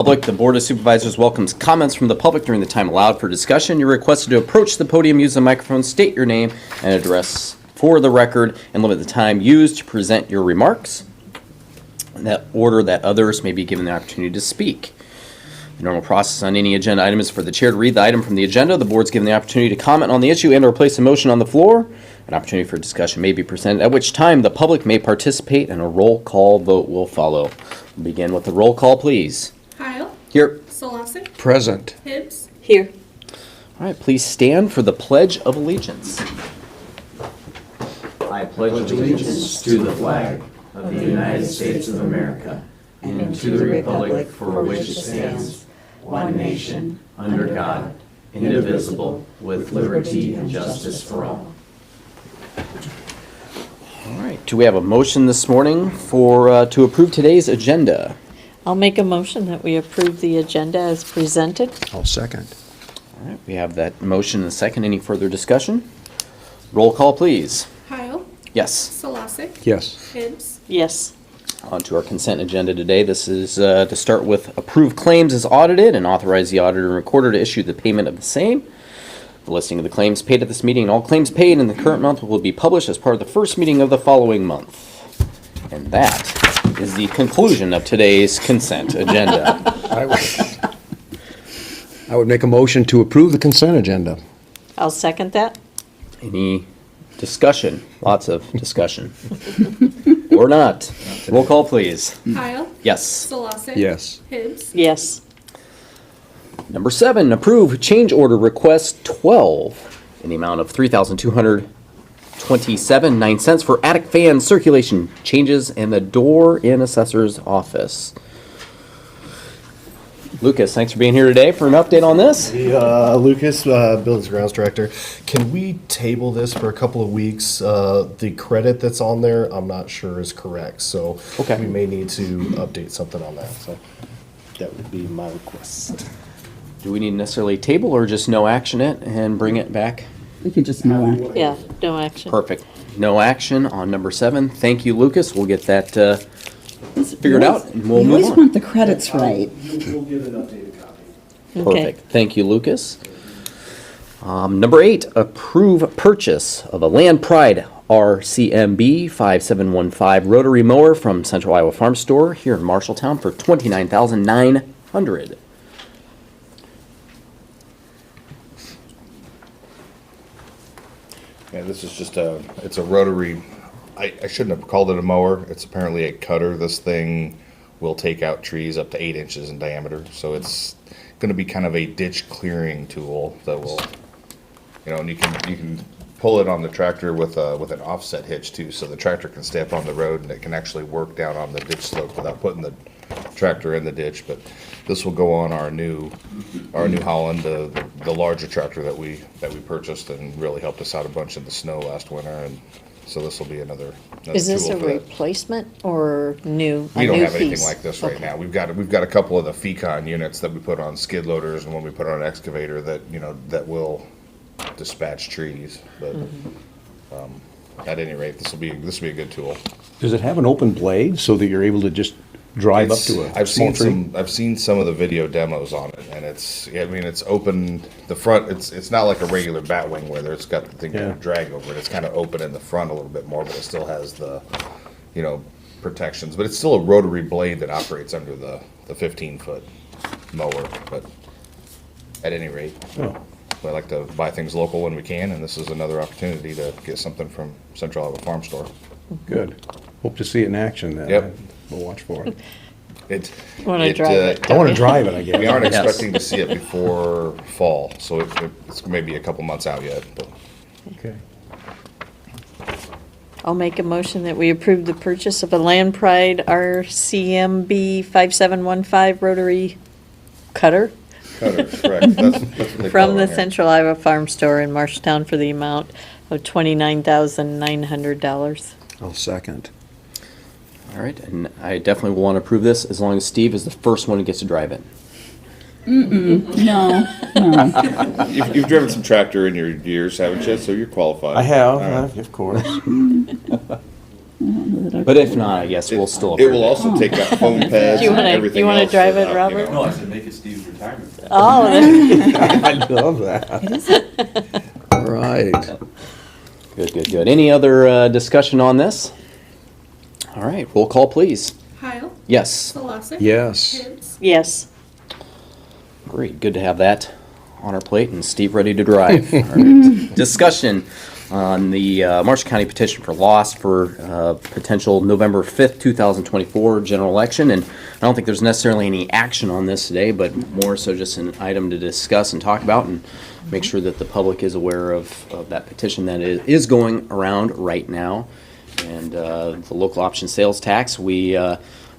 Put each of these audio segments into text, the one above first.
Public, the Board of Supervisors welcomes comments from the public during the time allowed for discussion. You're requested to approach the podium, use the microphone, state your name and address for the record, and limit the time used to present your remarks in that order that others may be given the opportunity to speak. The normal process on any agenda item is for the chair to read the item from the agenda. The board's given the opportunity to comment on the issue and or place a motion on the floor. An opportunity for discussion may be presented, at which time the public may participate and a roll call vote will follow. We'll begin with the roll call, please. Kyle. Here. Solosik. Present. Hibbs. Here. All right, please stand for the Pledge of Allegiance. I pledge allegiance to the flag of the United States of America and to the republic for which it stands, one nation, under God, indivisible, with liberty and justice for all. All right, do we have a motion this morning to approve today's agenda? I'll make a motion that we approve the agenda as presented. I'll second. All right, we have that motion and a second. Any further discussion? Roll call, please. Kyle. Yes. Solosik. Yes. Hibbs. Yes. On to our consent agenda today. This is to start with approve claims as audited and authorize the auditor and recorder to issue the payment of the same. The listing of the claims paid at this meeting and all claims paid in the current month will be published as part of the first meeting of the following month. And that is the conclusion of today's consent agenda. I would make a motion to approve the consent agenda. I'll second that. Any discussion? Lots of discussion. Or not. Roll call, please. Kyle. Yes. Solosik. Yes. Hibbs. Yes. Number 7, approve change order request 12 in the amount of $3,227.09 for attic fan circulation changes and the door in assessor's office. Lucas, thanks for being here today for an update on this. Lucas, Buildings Grounds Director. Can we table this for a couple of weeks? The credit that's on there, I'm not sure is correct, so Okay. we may need to update something on that. So that would be my request. Do we need to necessarily table or just no action it and bring it back? We could just no act. Yeah, no action. Perfect. No action on number 7. Thank you, Lucas. We'll get that figured out and we'll We move always on. want the credits right. We'll get an updated copy. Okay. Perfect. Thank you, Lucas. Number 8, approve purchase of a Land Pride RCMB 5715 rotary mower from Central Iowa Farm Store here in Marshalltown for $29,900. Yeah, this is just it's a rotary, I shouldn't have called it a mower. It's apparently a cutter. This thing will take out trees up to 8 inches in diameter. So it's going to be kind of a ditch clearing tool that will, and you can pull it on the tractor with an offset hitch too. So the tractor can stay up on the road and it can actually work down on the ditch slope without putting the tractor in the ditch. But this will go on our new Holland, the larger tractor that we purchased and really helped us out a bunch in the snow last winter. And so this will be another Is this tool a for that. replacement or new? We don't have anything piece? like this right Okay. now. We've got a couple of the Fecon units that we put on skid loaders and one we put on an excavator that that will dispatch trees. But at any rate, this will be a good tool. Does it have an open blade so that you're able to just drive up to a I've small seen tree? I've seen some of the video demos on it, and it's open. The front, it's not like a regular bat wing where it's got the thing kind Yeah. of drag over it. It's kind of open in the front a little bit more, but it still has the, protections. But it's still a rotary blade that operates under the 15-foot mower. But at any rate, Oh, I like to buy things local when we can, and this is another opportunity to get something from Central Iowa Farm Store. good. Hope to see it in action then. Yep. We'll watch for it. Wanna drive it? I want to drive it, I We guess. aren't Yes. expecting to see it before fall, so it's maybe a couple months out yet. But Okay. I'll make a motion that we approve the purchase of a Land Pride RCMB 5715 rotary cutter cutter, correct. That's what they call from it the here. Central Iowa Farm Store in Marshalltown for the amount of $29,900. I'll second. All right, and I definitely will want to approve this as long as Steve is the first one who gets to drive it. No, You've driven some tractor in your years, haven't you? So you're qualified. I have, All right. of course. But if not, I guess we'll still It approve will it. also take out phone pads Do you and wanna- everything you wanna else drive that, it, Robert? you know. No, I said make it Steve's retirement. Oh, I love that. Right. Good, good, good. Any other discussion on this? All right, roll call, please. Heil, Yes. Solosik. Yes. Hibbs. yes. Great, good to have that on our plate and Steve ready to drive. All right. Discussion on the Marshall County petition for loss for potential November 5th, 2024 general election. And I don't think there's necessarily any action on this today, but more so just an item to discuss and talk about and make sure that the public is aware of that petition that is going around right now. And the local option sales tax, we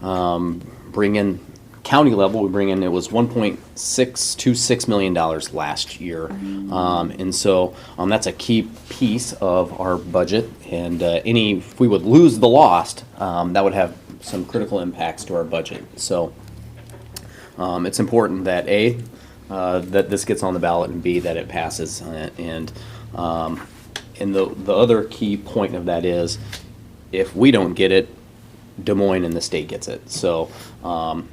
bring in county level, we bring in, it was $1.626 million last year. And so that's a key piece of our budget. And if we would lose the lost, that would have some critical impacts to our budget. So it's important that that this gets on the ballot, and B, that it passes. And the other key point of that is, if we don't get it, Des Moines and the state gets it. So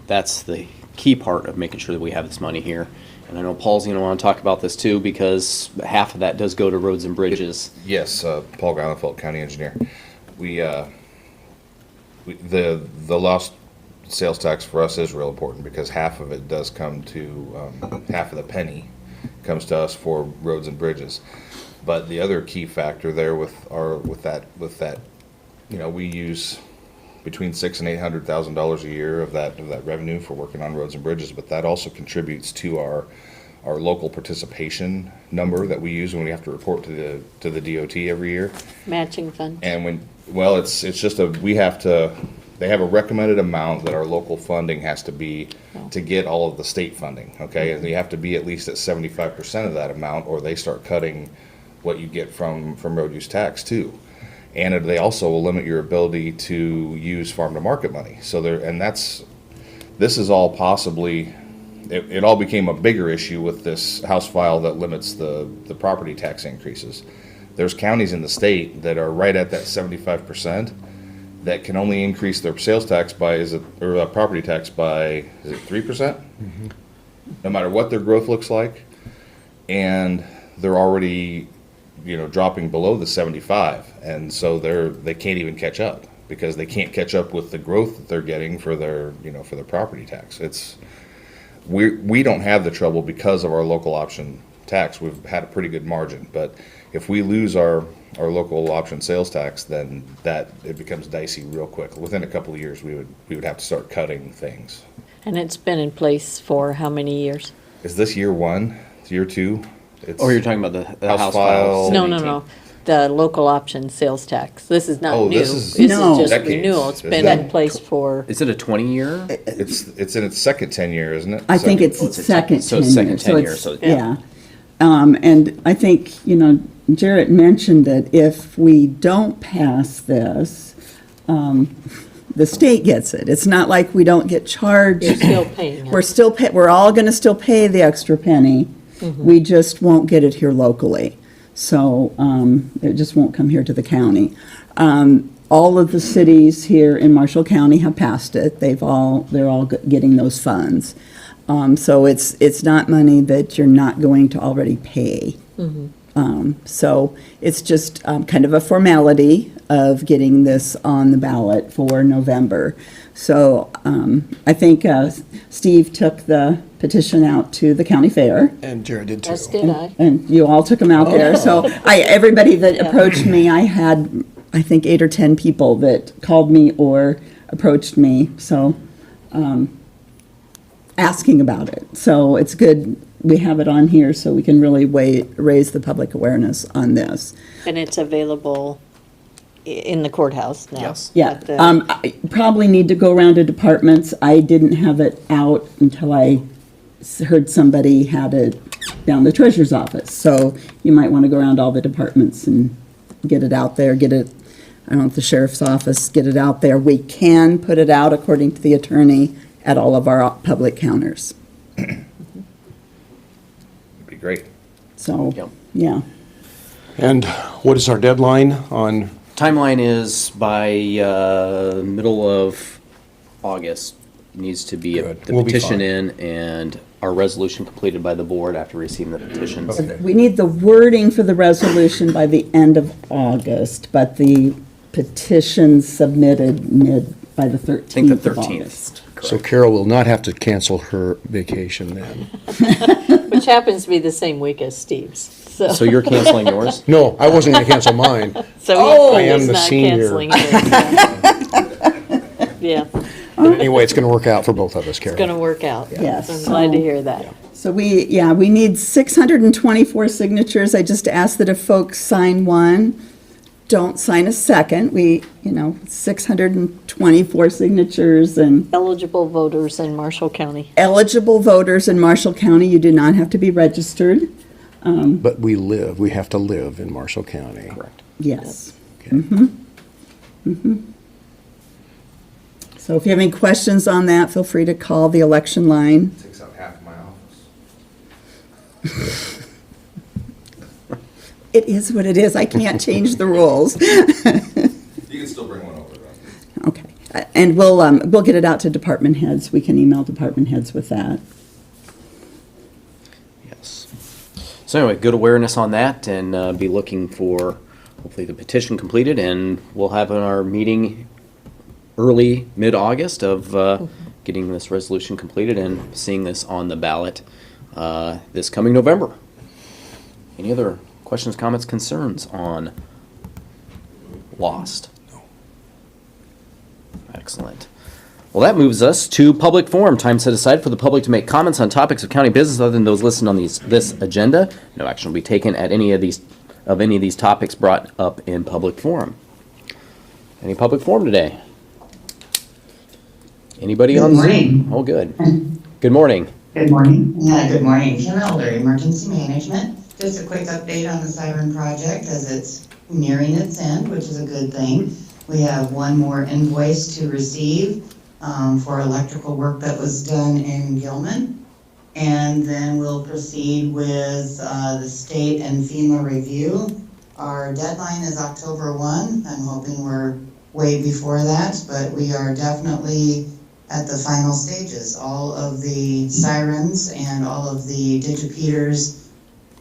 that's the key part of making sure that we have this money here. And I know Paul's going to want to talk about this too, because half of that does go to roads and bridges. Yes, Paul Geilenfeld, county engineer. The lost sales tax for us is real important, because half of it does come to, half of the penny comes to us for roads and bridges. But the other key factor there with that, we use between $600,000 and $800,000 a year of that revenue for working on roads and bridges, but that also contributes to our local participation number that we use when we have to report to the DOT every year. Matching fund. And it's just they have a recommended amount that our local funding has to be to get all of the state funding, okay? And you have to be at least at 75% of that amount, or they start cutting what you get from road use tax too. And they also will limit your ability to use farm to market money. So this is all possibly, it all became a bigger issue with this House file that limits the property tax increases. There's counties in the state that are right at that 75% that can only increase their sales tax by, property tax by, is it 3%? Mm-hmm. No matter what their growth looks like. And they're already dropping below the 75, and so they can't even catch up, because they can't catch up with the growth that they're getting for their property tax. We don't have the trouble because of our local option tax. We've had a pretty good margin, but if we lose our local option sales tax, then it becomes dicey real quick. Within a couple of years, we would have to start cutting things. And it's been in place for how many years? Is this year one? Year two? You're talking about the House House file. file? No. The local option sales tax. This is not Oh, new. this is No. just decades, renewal. It's isn't been it? in place for, Is it a 20-year? It's in its second 10 year, isn't it? I think Second- it's Oh, it's a second so it's second tenure. 10 year, so- Yeah. And I think, Jarrett mentioned that if we don't pass this, the state gets it. It's not like we don't get charged. you're still paying We're it. still we're all going to still pay the extra penny. We just won't get it here locally. So it just won't come here to the county. All of the cities here in Marshall County have passed it. They're all getting those funds. So it's not money that you're not going to already pay. So it's just kind of a formality of getting this on the ballot for November. So I think Steve took the petition out to the county fair. And Jared did too. As did I. And you all took them out there. So everybody that approached me, I had, I think, 8 or 10 people that called me or approached me, so asking about it. So it's good we have it on here so we can really raise the public awareness on this. And it's available in the courthouse now. Yes. Yeah, at the- I probably need to go around to departments. I didn't have it out until I heard somebody had it down the treasurer's office. So you might want to go around all the departments and get it out there, get it, I don't know, at the sheriff's office, get it out there. We can put it out, according to the attorney, at all of our public counters. It'd be great. So, Yep. yeah. And what is our deadline on timeline is by middle of August, needs to be Good. the We'll be petition fine. in and our resolution completed by the board after receiving the petitions. Okay. We need the wording for the resolution by the end of August, but the petition submitted by the 13th I think the of 13th. August. So Carol will not have to cancel her vacation then. Which happens to be the same week as Steve's, So you're canceling yours? No, I wasn't gonna cancel mine. So I he am is the not senior. canceling his. Yeah, Anyway, it's gonna work out for both of us, Carol. it's gonna work out. Yes. I'm glad to hear that. So we need 624 signatures. I just ask that if folks sign one, don't sign a second. 624 signatures, and Eligible voters in Marshall County. eligible voters in Marshall County, you do not have to be registered. But we have to live in Marshall County. Correct. Yes. Okay. So if you have any questions on that, feel free to call the election line. Takes up half of my office. It is what it is. I can't change the rules. You can still bring one over though. Okay. And we'll get it out to department heads. We can email department heads with that. Yes. So anyway, good awareness on that, and be looking for hopefully the petition completed, and we'll have our meeting early, mid-August of getting this resolution completed and seeing this on the ballot this coming November. Any other questions, comments, concerns on Lost? No. Excellent. Well, that moves us to public forum. Time set aside for the public to make comments on topics of county business other than those listed on this agenda. No action will be taken at any of these topics brought up in public forum. Any public forum today? Anybody Good on morning. Zoom? Oh, good. Good morning. Good morning. Yeah, good morning. Kim Elder, Emergency Management. Just a quick update on the siren project as it's nearing its end, which is a good thing. We have one more invoice to receive for electrical work that was done in Gilman. And then we'll proceed with the state and FEMA review. Our deadline is October 1. I'm hoping we're way before that, but we are definitely at the final stages. All of the sirens and all of the digipeters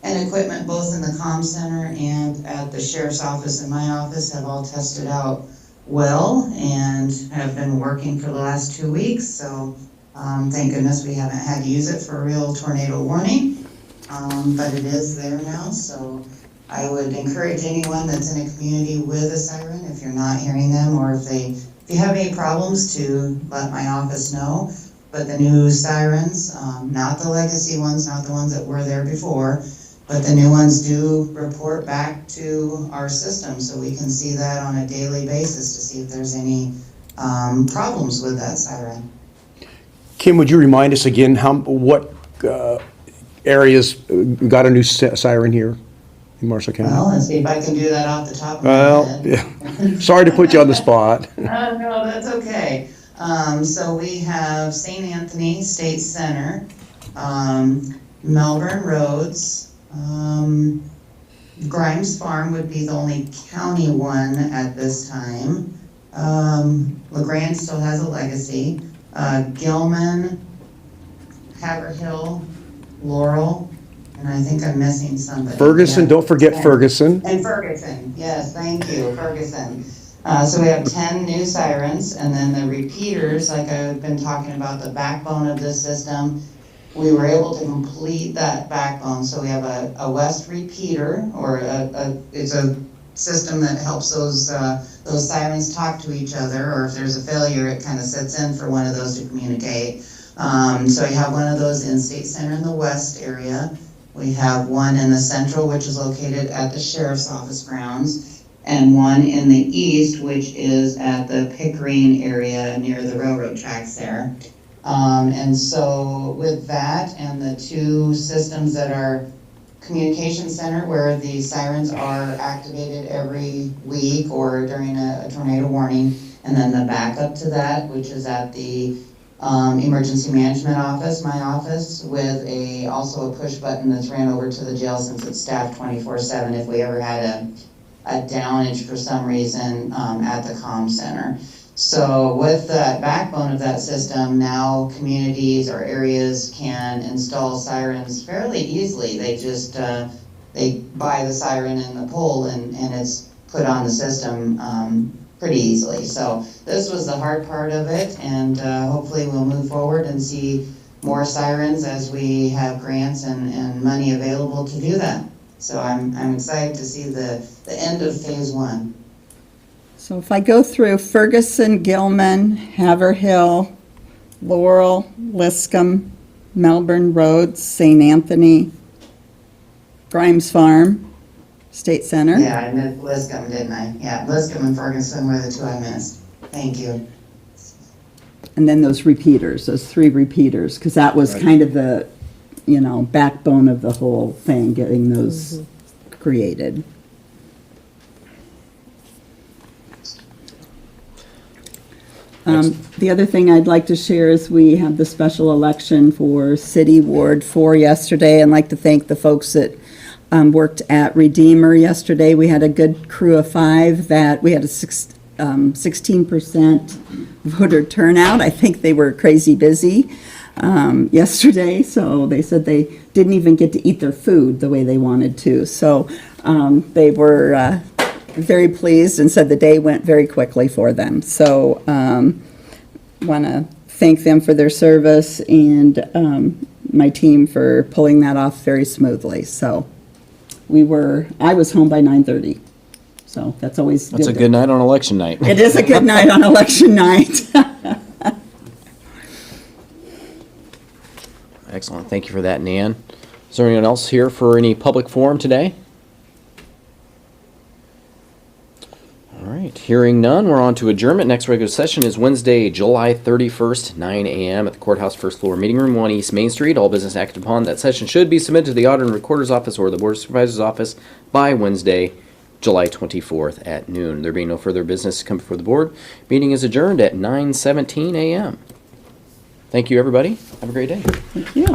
and equipment both in the comm center and at the sheriff's office and my office have all tested out well and have been working for the last 2 weeks. So thank goodness we haven't had to use it for a real tornado warning, but it is there now. So I would encourage anyone that's in a community with a siren, if you're not hearing them or if you have any problems, to let my office know. But the new sirens, not the legacy ones, not the ones that were there before, but the new ones do report back to our system, so we can see that on a daily basis to see if there's any problems with that siren. Kim, would you remind us again what areas got a new siren here in Marshall County? Well, let's see if I can do that off the top of my Well, head. yeah. Sorry to put you on the spot. No, that's okay. So we have St. Anthony State Center, Melbourne Roads, Grimes Farm would be the only county one at this time. LaGrange still has a legacy. Gilman, Haverhill, Laurel, and I think I'm missing somebody. Ferguson, Yeah. don't forget Ferguson. And Ferguson, yes, thank you, Ferguson. So we have 10 new sirens, and then the repeaters, like I've been talking about, the backbone of this system, we were able to complete that backbone. So we have a west repeater, or it's a system that helps those sirens talk to each other, or if there's a failure, it kind of sets in for one of those to communicate. So we have one of those in State Center in the west area. We have one in the central, which is located at the sheriff's office grounds, and one in the east, which is at the Pickering area near the railroad tracks there. And so with that and the two systems that are communication center, where the sirens are activated every week or during a tornado warning, and then the backup to that, which is at the emergency management office, my office, with also a push button that's ran over to the jail since it's staffed 24/7 if we ever had a downage for some reason at the comm center. So with the backbone of that system, now communities or areas can install sirens fairly easily. They just, they buy the siren in the pole and it's put on the system pretty easily. So this was the hard part of it, and hopefully we'll move forward and see more sirens as we have grants and money available to do that. So I'm excited to see the end of phase one. So if I go through Ferguson, Gilman, Haverhill, Laurel, Liscum, Melbourne Road, St. Anthony, Grimes Farm, State Center. Yeah, I missed Liscum, didn't I? Yeah, Liscum and Ferguson were the two I missed. Thank you. And then those repeaters, those 3 repeaters, because that was kind of the, backbone of the whole thing, getting those created. The other thing I'd like to share is we had the special election for City Ward 4 yesterday. I'd like to thank the folks that worked at Redeemer yesterday. We had a good crew of 5 that we had a 16% voter turnout. I think they were crazy busy yesterday, so they said they didn't even get to eat their food the way they wanted to. So they were very pleased and said the day went very quickly for them. So want to thank them for their service and my team for pulling that off very smoothly. So I was home by 9:30. So that's always good. That's a good night on election night. It is a good night on election night. Excellent. Thank you for that, Nan. Is there anyone else here for any public forum today? All right. Hearing none, we're on to adjournment. Next regular session is Wednesday, July 31st, 9 a.m. at the Courthouse First Floor Meeting Room, 1 East Main Street. All business acted upon that session should be submitted to the Auditor and Recorder's Office or the Board of Supervisors' Office by Wednesday, July 24th at noon. There being no further business to come before the board, meeting is adjourned at 9:17 a.m. Thank you, everybody. Have a great day. Thank you.